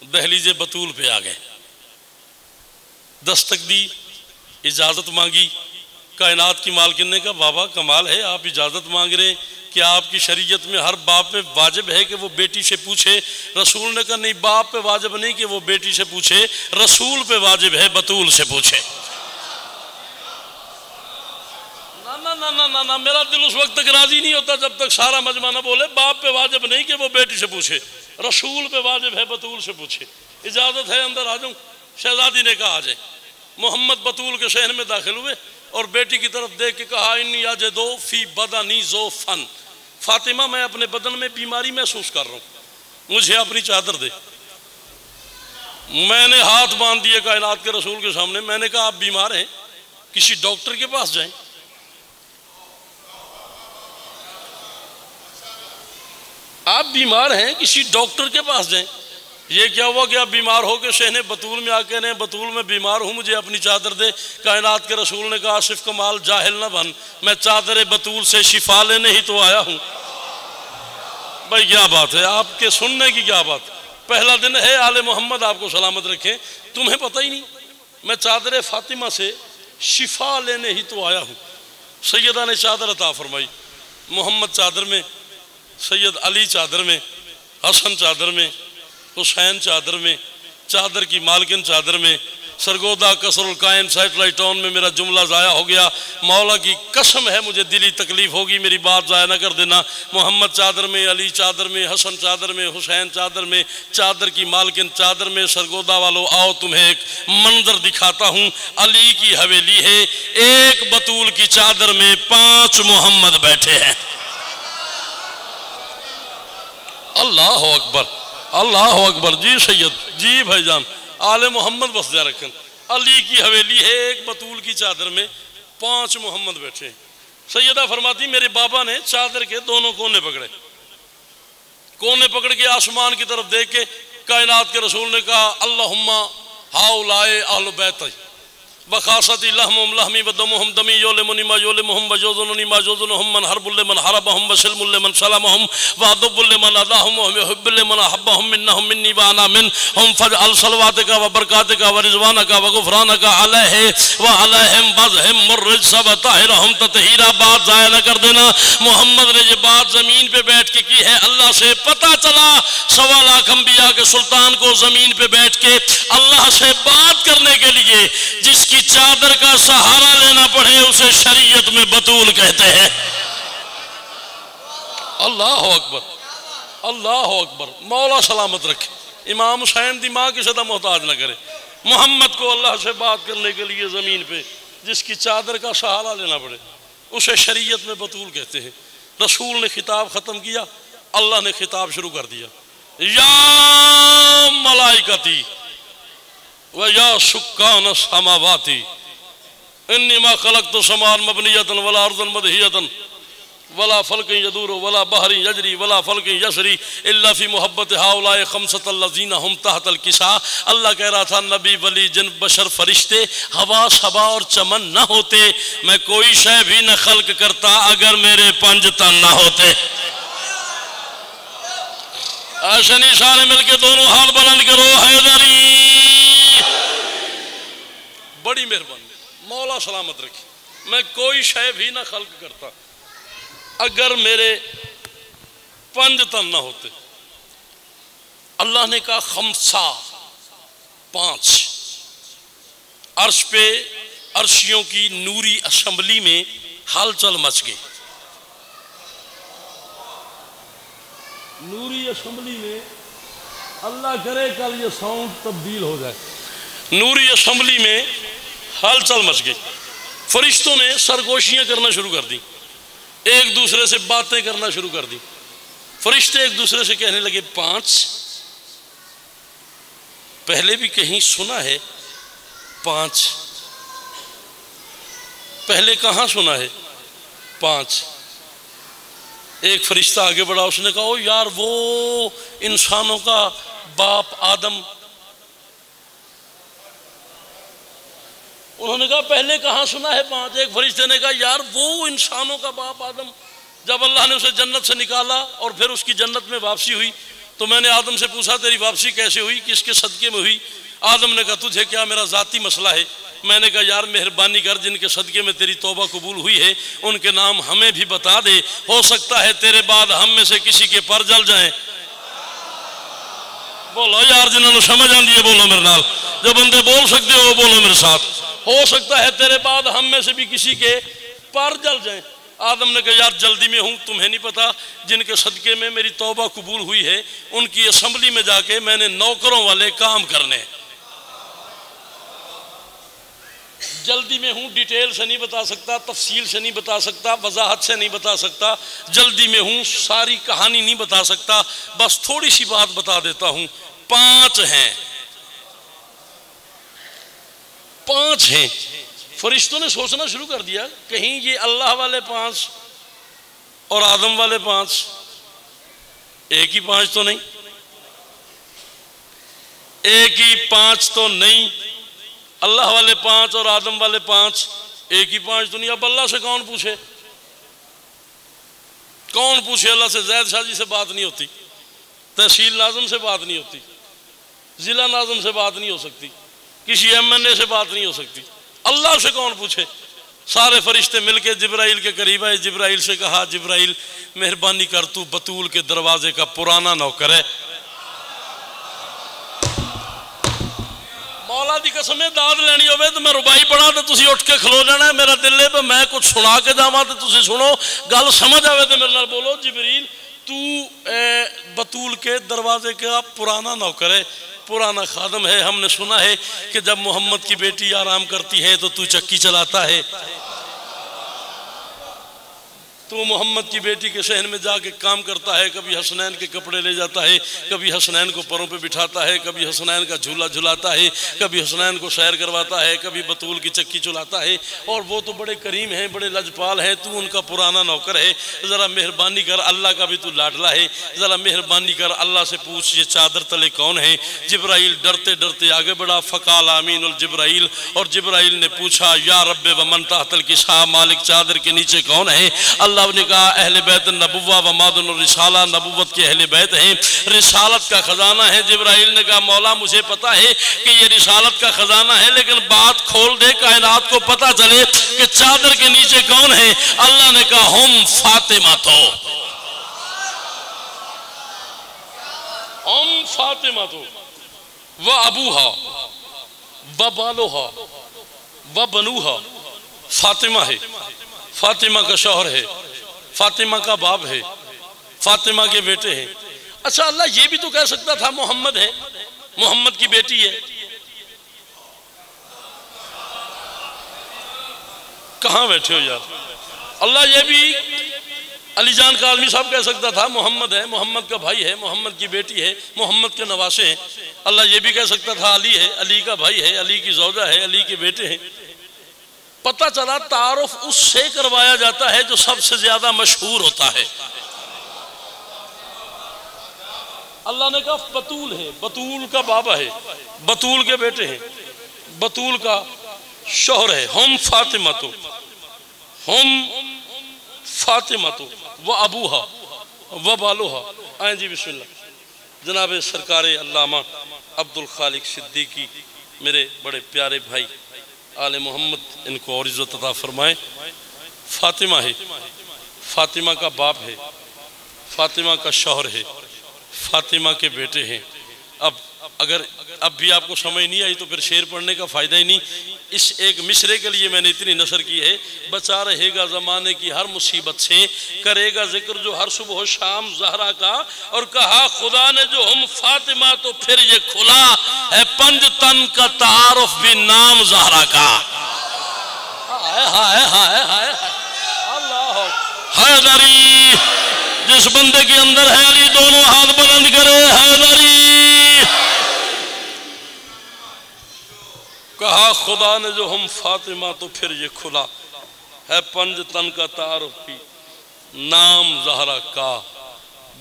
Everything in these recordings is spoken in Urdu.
دہلیز بطول پہ آ گئے، دستک دی، اجازت مانگی۔ کائنات کی مالکن نے کہا بابا کمال ہے، آپ اجازت مانگ رہے ہیں، کیا آپ کی شریعت میں ہر باپ پہ واجب ہے کہ وہ بیٹی سے پوچھے؟ رسول نے کہا نہیں، باپ پہ واجب نہیں کہ وہ بیٹی سے پوچھے، رسول پہ واجب ہے بطول سے پوچھے۔ نہ میرا دل اس وقت تک راضی نہیں ہوتا جب تک سارا مجمع نہ بولے باپ پہ واجب نہیں کہ وہ بیٹی سے پوچھے، رسول پہ واجب ہے بطول سے پوچھے۔ اجازت ہے اندر آ جاؤں؟ شہزادی نے کہا آ جائے۔ محمد بطول کے شہر میں داخل ہوئے اور بیٹی کی طرف دیکھ کے کہا انی اجدو فی بدنی ضعفن، فاطمہ میں اپنے بدن میں بیماری محسوس کر رہا ہوں، مجھے اپنی چادر دے۔ میں نے ہاتھ باندھ دیے کائنات کے رسول کے سامنے، میں نے کہا آپ بیمار ہیں، کسی ڈاکٹر کے پاس جائیں۔ آپ بیمار ہیں، کسی ڈاکٹر کے پاس جائیں۔ یہ کیا ہوا کہ آپ بیمار ہو کے شہنے بطول میں آ کے رہے ہیں بطول میں بیمار ہوں، مجھے اپنی چادر دے۔ کائنات کے رسول نے کہا آصف کمال جاہل نہ بن، میں چادر بطول سے شفا لینے ہی تو آیا ہوں۔ بھائی کیا بات ہے، آپ کے سننے کی کیا بات؟ پہلا دن ہے، آل محمد آپ کو سلامت رکھیں، تمہیں پتہ ہی نہیں میں چادر فاطمہ سے شفا لینے ہی تو آیا ہوں۔ سیدہ نے چادر عطا فرمائی، محمد چادر میں، سید علی چادر میں، حسن چادر میں، حسین چادر میں، چادر کی مالکن چادر میں۔ سرگودا قصر القائم سیٹلائٹ ٹاؤن میں میرا جملہ ضائع ہو گیا، مولا کی قسم ہے مجھے دلی تکلیف ہوگی، میری بات ضائع نہ کر دینا۔ محمد چادر میں، علی چادر میں، حسن چادر میں، حسین چادر میں، چادر کی مالکن چادر میں۔ سرگودا والو آؤ تمہیں ایک منظر دکھاتا ہوں، علی کی حویلی ہے، ایک بطول کی چادر میں 5 محمد بیٹھے ہیں۔ اللہ اکبر، اللہ اکبر۔ جی سید، جی بھائی جان، آل محمد بس جا رکھن، علی کی حویلی ہے، ایک بطول کی چادر میں 5 محمد بیٹھے۔ سیدہ فرماتی میرے بابا نے چادر کے دونوں کونے پکڑے، کونے پکڑ کے آسمان کی طرف دیکھ کے کائنات کے رسول نے کہا اللہم ہاؤلائے اہل بیت وخاصتی لحمہم لحمی ودمہم دمی یولمنی ما یولمہم وجوزننی ما جوزنہم من حرب لمن حربہم وسلم لمن سلمہم وعدب لمن اداہم وحب لمن احبہم منہم منی وانا منہم فجعل صلواتکا وبرکاتکا ورزوانکا وغفرانکا علیہ وعلیہم بذہم الرجس وطاہرہم تطہیرہ۔ بات ضائع نہ کر دینا، محمد نے یہ بات زمین پہ بیٹھ کے کی ہے۔ اللہ سے پتہ چلا 1.25 لاکھ انبیاء کے سلطان کو زمین پہ بیٹھ کے اللہ سے بات کرنے کے لیے جس کی چادر کا سہارا لینا پڑے اسے شریعت میں بطول کہتے ہیں۔ اللہ اکبر، اللہ اکبر۔ مولا سلامت رکھے، امام حسین دی ماں کی صدا محتاج نہ کرے۔ محمد کو اللہ سے بات کرنے کے لیے زمین پہ جس کی چادر کا سہارا لینا پڑے اسے شریعت میں بطول کہتے ہیں۔ رسول نے خطاب ختم کیا، اللہ نے خطاب شروع کر دیا، یا ملائکتی وَيَا سُكَّانَ السَّمَاوَاتِ إِنِّي مَا خَلَقْتُ سَمَاءً مَبْنِيَّةً وَلَا أَرْضًا مَدْحِيَّةً وَلَا فَلْكٍ يَدُورُ وَلَا بَحْرٍ يَجْرِي وَلَا فَلْكٍ يَسْرِي إِلَّا فِي مُحَبَّةِ هَؤُلَاءِ خَمْسَةَ الَّذِينَ هُمْ تَحْتَ الْكِسَاءِ۔ اللہ کہہ رہا تھا نبی ولی جن بشر فرشتے ہوا صبا اور چمن نہ ہوتے میں کوئی شے بھی نہ خلق کرتا اگر میرے 5 تن نہ ہوتے۔ آشنی سارے مل کے دونوں ہاتھ بلند کرو، حیدری۔ بڑی مہربانی، مولا سلامت رکھے، میں کوئی شے بھی نہ خلق کرتا اگر میرے 5 تن نہ ہوتے۔ اللہ نے کہا خمسہ، 5۔ عرش پہ عرشیوں کی نوری اسمبلی میں ہلچل مچ گئی۔ نوری اسمبلی میں اللہ کرے کل یہ ساؤنڈ تبدیل ہو جائے، نوری اسمبلی میں ہلچل مچ گئی۔ فرشتوں نے سرگوشیاں کرنا شروع کر دی، ایک دوسرے سے باتیں کرنا شروع کر دی۔ فرشتے ایک دوسرے سے کہنے لگے 5، پہلے بھی کہیں سنا ہے 5، پہلے کہاں سنا ہے 5؟ ایک فرشتہ آگے بڑھا، اس نے کہا او یار وہ انسانوں کا باپ آدم۔ انہوں نے کہا پہلے کہاں سنا ہے 5؟ ایک فرشتے نے کہا یار وہ انسانوں کا باپ آدم، جب اللہ نے اسے جنت سے نکالا اور پھر اس کی جنت میں واپسی ہوئی تو میں نے آدم سے پوچھا تیری واپسی کیسے ہوئی، کس کے صدقے میں ہوئی؟ آدم نے کہا تجھے کیا، میرا ذاتی مسئلہ ہے۔ میں نے کہا یار مہربانی کر، جن کے صدقے میں تیری توبہ قبول ہوئی ہے ان کے نام ہمیں بھی بتا دے، ہو سکتا ہے تیرے بعد ہم میں سے کسی کے پر جل جائیں۔ بولو یار جنہوں نے سمجھ آندی ہے بولو میرے نال، جو بندے بول سکتے ہو بولو میرے ساتھ۔ ہو سکتا ہے تیرے بعد ہم میں سے بھی کسی کے پر جل جائیں۔ آدم نے کہا یار جلدی میں ہوں، تمہیں نہیں پتا جن کے صدقے میں میری توبہ قبول ہوئی ہے ان کی اسمبلی میں جا کے میں نے نوکروں والے کام کرنے۔ جلدی میں ہوں، ڈیٹیل سے نہیں بتا سکتا، تفصیل سے نہیں بتا سکتا، وضاحت سے نہیں بتا سکتا، جلدی میں ہوں، ساری کہانی نہیں بتا سکتا، بس تھوڑی سی بات بتا دیتا ہوں۔ 5 ہیں، 5 ہیں۔ فرشتوں نے سوچنا شروع کر دیا کہیں یہ اللہ والے 5 اور آدم والے 5 ایک ہی 5 تو نہیں، ایک ہی 5 تو نہیں، اللہ والے 5 اور آدم والے 5 ایک ہی 5 تو نہیں۔ اب اللہ سے کون پوچھے، کون پوچھے؟ اللہ سے زید شاہ جی سے بات نہیں ہوتی، تحصیل ناظم سے بات نہیں ہوتی، ضلع ناظم سے بات نہیں ہو سکتی، کسی MNA سے بات نہیں ہو سکتی، اللہ سے کون پوچھے؟ سارے فرشتے مل کے جبرائیل کے قریب آئے، جبرائیل سے کہا جبرائیل مہربانی کر تو بطول کے دروازے کا پرانا نوکر ہے۔ مولا دی قسم داد لینی ہوئے تو میں ربائی پڑھا تو تسی اٹھ کے کھلو جانا ہے، میرا دل ہے میں کچھ سنا کے جاواں تو تسی سنو، گل سمجھ آوے تو میرے نال بولو جبریل تو بطول کے دروازے کا پرانا نوکر ہے، پرانا خادم ہے۔ ہم نے سنا ہے کہ جب محمد کی بیٹی آرام کرتی ہے تو چکی چلاتا ہے، تو محمد کی بیٹی کے صحن میں جا کے کام کرتا ہے، کبھی حسنین کے کپڑے لے جاتا ہے، کبھی حسنین کو پروں پہ بٹھاتا ہے، کبھی حسنین کا جھولا جھلاتا ہے، کبھی حسنین کو سیر کرواتا ہے، کبھی بطول کی چکی چلاتا ہے، اور وہ تو بڑے کریم ہیں، بڑے لجپال ہیں، تو ان کا پرانا نوکر ہے، ذرا مہربانی کر، اللہ کا بھی تو لاڈلا ہے، ذرا مہربانی کر اللہ سے پوچھ یہ چادر تلے کون ہے؟ جبرائیل ڈرتے ڈرتے آگے بڑھا، فقال آمین الجبرائیل، اور جبرائیل نے پوچھا یا رب ومن تحت الکساء، مالک چادر کے نیچے کون ہے؟ اللہ نے کہا اہل بیت النبوہ و مادن الرسالہ، نبوت کے اہل بیت ہیں، رسالت کا خزانہ ہے۔ جبرائیل نے کہا مولا مجھے پتا ہے کہ یہ رسالت کا خزانہ ہے، لیکن بات کھول دے کائنات کو پتا چلے کہ چادر کے نیچے کون ہے۔ اللہ نے کہا ہم فاطمہ تو، ہم فاطمہ تو و ابوہا و بالوہا و بنوہا، فاطمہ ہے، فاطمہ کا شوہر ہے، فاطمہ کا باپ ہے، فاطمہ کے بیٹے ہیں۔ اچھا اللہ یہ بھی تو کہہ سکتا تھا محمد ہے، محمد کی بیٹی ہے، کہاں بیٹھے ہو یار؟ اللہ یہ بھی علی جان کاظمی صاحب کہہ سکتا تھا محمد ہے، محمد کا بھائی ہے، محمد کی بیٹی ہے، محمد کے نواسے ہیں۔ اللہ یہ بھی کہہ سکتا تھا علی ہے، علی کا بھائی ہے، علی کی زوجہ ہے، علی کے بیٹے ہیں۔ پتہ چلا تعارف اس سے کروایا جاتا ہے جو سب سے زیادہ مشہور ہوتا ہے۔ اللہ نے کہا بطول ہے، بطول کا بابا ہے، بطول کے بیٹے ہیں، بطول کا شوہر ہے، ہم فاطمہ تو، ہم فاطمہ تو و ابوہا و بالوہا۔ آئیں جی بسم اللہ۔ جناب سرکار علامہ عبدالخالق صدیقی میرے بڑے پیارے بھائی آل محمد ان کو اور عزت عطا فرمائے۔ فاطمہ ہے، فاطمہ کا باپ ہے، فاطمہ کا شوہر ہے، فاطمہ کے بیٹے ہیں۔ اگر اب بھی آپ کو سمجھ نہیں آئی تو پھر شعر پڑھنے کا فائدہ ہی نہیں۔ اس ایک مصرے کے لیے میں نے اتنی نثر کی ہے، بچا رہے گا زمانے کی ہر مصیبت سے، کرے گا ذکر جو ہر صبح و شام زہرا کا، اور کہا خدا نے جو ہم فاطمہ تو پھر یہ کھلا ہے پنج تن کا تعارف بھی نام زہرا کا۔ اللہ حیدری، جس بندے کے اندر ہے علی دونوں ہاتھ بلند کرے، حیدری۔ کہا خدا نے جو ہم فاطمہ تو پھر یہ کھلا ہے پنج تن کا تعارف بھی نام زہرا کا۔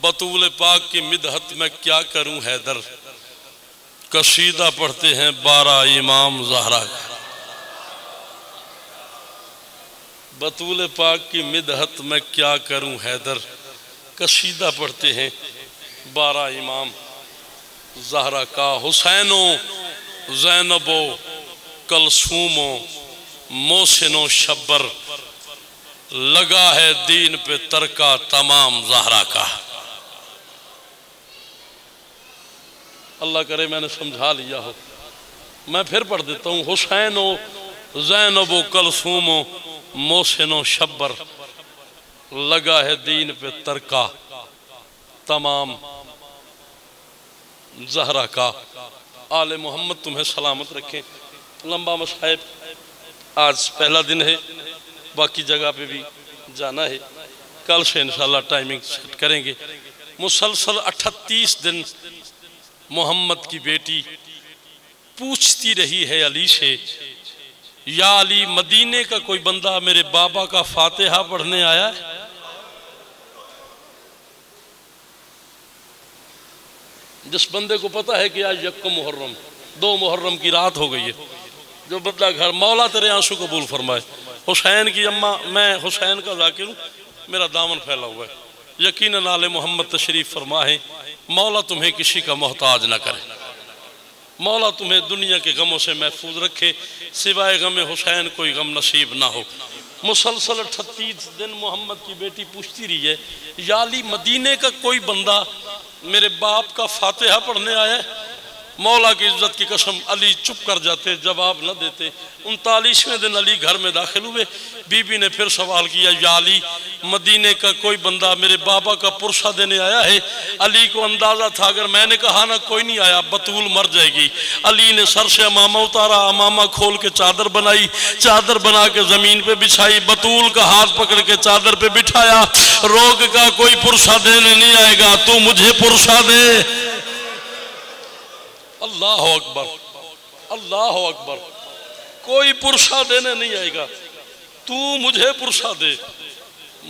بطول پاک کی مدحت میں کیا کروں حیدر، قصیدہ پڑھتے ہیں 12 امام زہرا کا۔ بطول پاک کی مدحت میں کیا کروں حیدر، قصیدہ پڑھتے ہیں 12 امام زہرا کا حسین و زینب و کلثوم و محسن و شبر لگا ہے دین پہ ترکا تمام زہرا کا۔ اللہ کرے میں نے سمجھا لیا ہو، میں پھر پڑھ دیتا ہوں۔ حسین و زینب و کلثوم و محسن و شبر لگا ہے دین پہ ترکا تمام زہرا کا۔ آل محمد تمہیں سلامت رکھیں۔ لمبا مصائب، آج پہلا دن ہے، باقی جگہ پہ بھی جانا ہے، کل سے انشاءاللہ ٹائمنگ سیٹ کریں گے۔ مسلسل 38 دن محمد کی بیٹی پوچھتی رہی ہے علی سے، یا علی مدینے کا کوئی بندہ میرے بابا کا فاتحہ پڑھنے آیا ہے؟ جس بندے کو پتا ہے کہ آج یکم محرم، 2 محرم کی رات ہو گئی ہے، جو بندہ گھر، مولا تیرے آنسو قبول فرمائے۔ حسین کی اماں، میں حسین کا ذاکر ہوں، میرا دامن پھیلا ہوا ہے، یقیناً آل محمد تشریف فرما ہے۔ مولا تمہیں کسی کا محتاج نہ کرے، مولا تمہیں دنیا کے غموں سے محفوظ رکھے، سوائے غم حسین کوئی غم نصیب نہ ہو۔ مسلسل 38 دن محمد کی بیٹی پوچھتی رہی ہے، یا علی مدینے کا کوئی بندہ میرے باپ کا فاتحہ پڑھنے آیا ہے؟ مولا کی عزت کی قسم علی چپ کر جاتے، جواب نہ دیتے۔ 39ویں دن علی گھر میں داخل ہوئے، بی بی نے پھر سوال کیا، یا علی مدینے کا کوئی بندہ میرے بابا کا پرسہ دینے آیا ہے؟ علی کو اندازہ تھا اگر میں نے کہا نا کوئی نہیں آیا بطول مر جائے گی۔ علی نے سر سے امامہ اتارا، امامہ کھول کے چادر بنائی، چادر بنا کے زمین پہ بچھائی، بطول کا ہاتھ پکڑ کے چادر پہ بٹھایا، روک کا کوئی پرسہ دینے نہیں آئے گا، تو مجھے پرسہ دے۔ اللہ اکبر، اللہ اکبر، کوئی پرسہ دینے نہیں آئے گا، تو مجھے پرسہ دے،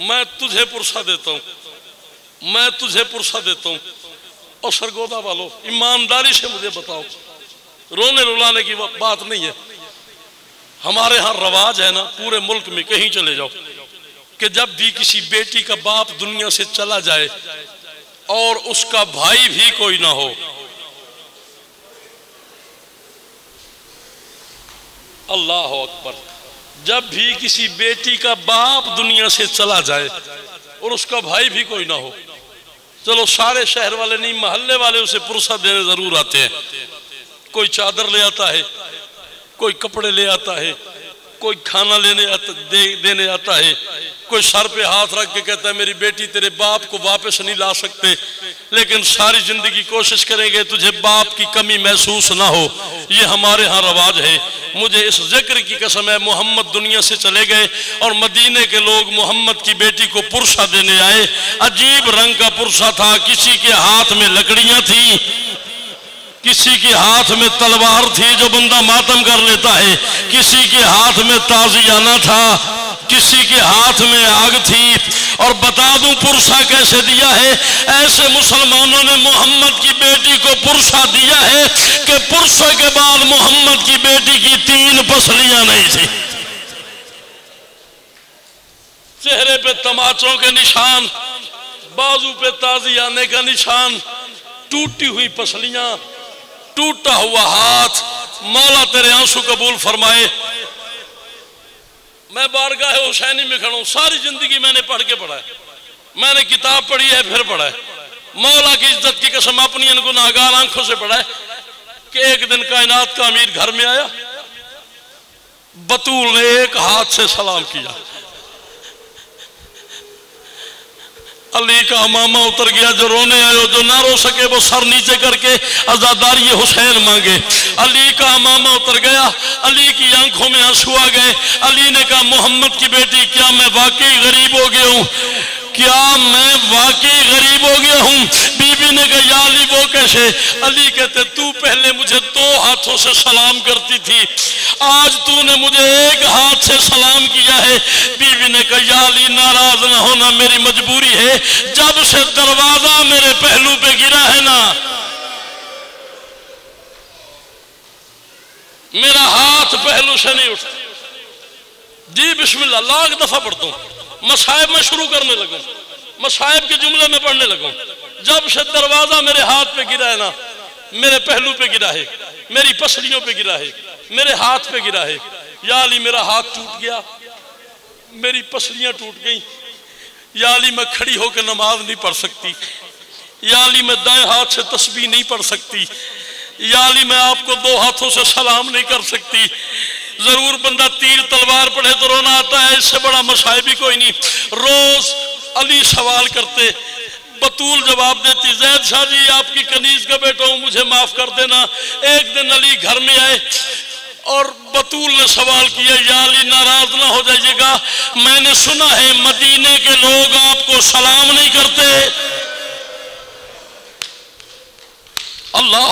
میں تجھے پرسہ دیتا ہوں، میں تجھے پرسہ دیتا ہوں۔ اور سرگودا والو ایمانداری سے مجھے بتاؤ، رونے رلانے کی بات نہیں ہے، ہمارے ہاں رواج ہے نا، پورے ملک میں کہیں چلے جاؤ کہ جب بھی کسی بیٹی کا باپ دنیا سے چلا جائے اور اس کا بھائی بھی کوئی نہ ہو، اللہ اکبر، جب بھی کسی بیٹی کا باپ دنیا سے چلا جائے اور اس کا بھائی بھی کوئی نہ ہو، چلو سارے شہر والے نہیں، محلے والے اسے پرسہ دینے ضرور آتے ہیں۔ کوئی چادر لے آتا ہے، کوئی کپڑے لے آتا ہے، کوئی کھانا دینے آتا ہے، کوئی سر پہ ہاتھ رکھ کے کہتا ہے میری بیٹی تیرے باپ کو واپس نہیں لا سکتے، لیکن ساری زندگی کوشش کریں گے تجھے باپ کی کمی محسوس نہ ہو۔ یہ ہمارے ہاں رواج ہے۔ مجھے اس ذکر کی قسم ہے، محمد دنیا سے چلے گئے اور مدینے کے لوگ محمد کی بیٹی کو پرسہ دینے آئے۔ عجیب رنگ کا پرسہ تھا، کسی کے ہاتھ میں لکڑیاں تھیں، کسی کے ہاتھ میں تلوار تھی جو بندہ ماتم کر لیتا ہے، کسی کے ہاتھ میں تازیانہ تھا، کسی کے ہاتھ میں آگ تھی۔ اور بتا دوں پرسہ کیسے دیا ہے؟ ایسے مسلمانوں نے محمد کی بیٹی کو پرسہ دیا ہے کہ پرسہ کے بعد محمد کی بیٹی کی 3 پسلیاں نہیں تھی، چہرے پہ تماچوں کے نشان، بازو پہ تازیانے کا نشان، ٹوٹی ہوئی پسلیاں، ٹوٹا ہوا ہاتھ۔ مولا تیرے آنسو قبول فرمائے۔ میں بارگاہ حسینی میں کھڑا ہوں، ساری زندگی میں نے پڑھ کے پڑھا ہے، میں نے کتاب پڑھی ہے پھر پڑھا ہے، مولا کی عزت کی قسم اپنی ان گناہگار آنکھوں سے پڑھا ہے کہ ایک دن کائنات کا امیر گھر میں آیا، بطول نے ایک ہاتھ سے سلام کیا، علی کا امامہ اتر گیا، جو رونے آئے جو نہ رو سکے وہ سر نیچے کر کے عزاداری حسین مانگے۔ علی کا امامہ اتر گیا، علی کی آنکھوں میں آنسو آ گئے۔ علی نے کہا محمد کی بیٹی کیا میں واقعی غریب ہو گیا ہوں؟ کیا میں واقعی غریب ہو گیا ہوں؟ بی بی نے کہا یا علی وہ کیسے؟ علی کہتے تو پہلے مجھے 2 ہاتھوں سے سلام کرتی تھی، آج تو نے مجھے ایک ہاتھ سے سلام کیا ہے۔ بی بی نے کہا یا علی ناراض نہ ہونا، میری مجبوری ہے، جب سے دروازہ میرے پہلو پہ گرا ہے نا میرا ہاتھ پہلو سے نہیں اٹھتا۔ جی بسم اللہ، لاکھ دفعہ پڑھتا ہوں، مصائب میں شروع کرنے لگوں، مصائب کے جملے میں پڑھنے لگوں، جب سے دروازہ میرے ہاتھ پہ گرا ہے نا، میرے پہلو پہ گرا ہے، میری پسلیوں پہ گرا ہے، میرے ہاتھ پہ گرا ہے، یا علی میرا ہاتھ ٹوٹ گیا، میری پسلیاں ٹوٹ گئیں، یا علی میں کھڑی ہو کے نماز نہیں پڑھ سکتی، یا علی میں دائیں ہاتھ سے تسبیح نہیں پڑھ سکتی، یا علی میں آپ کو دو ہاتھوں سے سلام نہیں کر سکتی۔ ضرور بندہ تیر تلوار پڑھے تو رونا آتا ہے، اس سے بڑا مصائب ہی کوئی نہیں۔ روز علی سوال کرتے، بطول جواب دیتی، زید شاہ جی آپ کی کنیز کا بیٹا ہوں، مجھے معاف کر دینا۔ ایک دن علی گھر میں آئے اور بطول نے سوال کیا، یا علی ناراض نہ ہو جائیے گا، میں نے سنا ہے مدینے کے لوگ آپ کو سلام نہیں کرتے۔ اللہ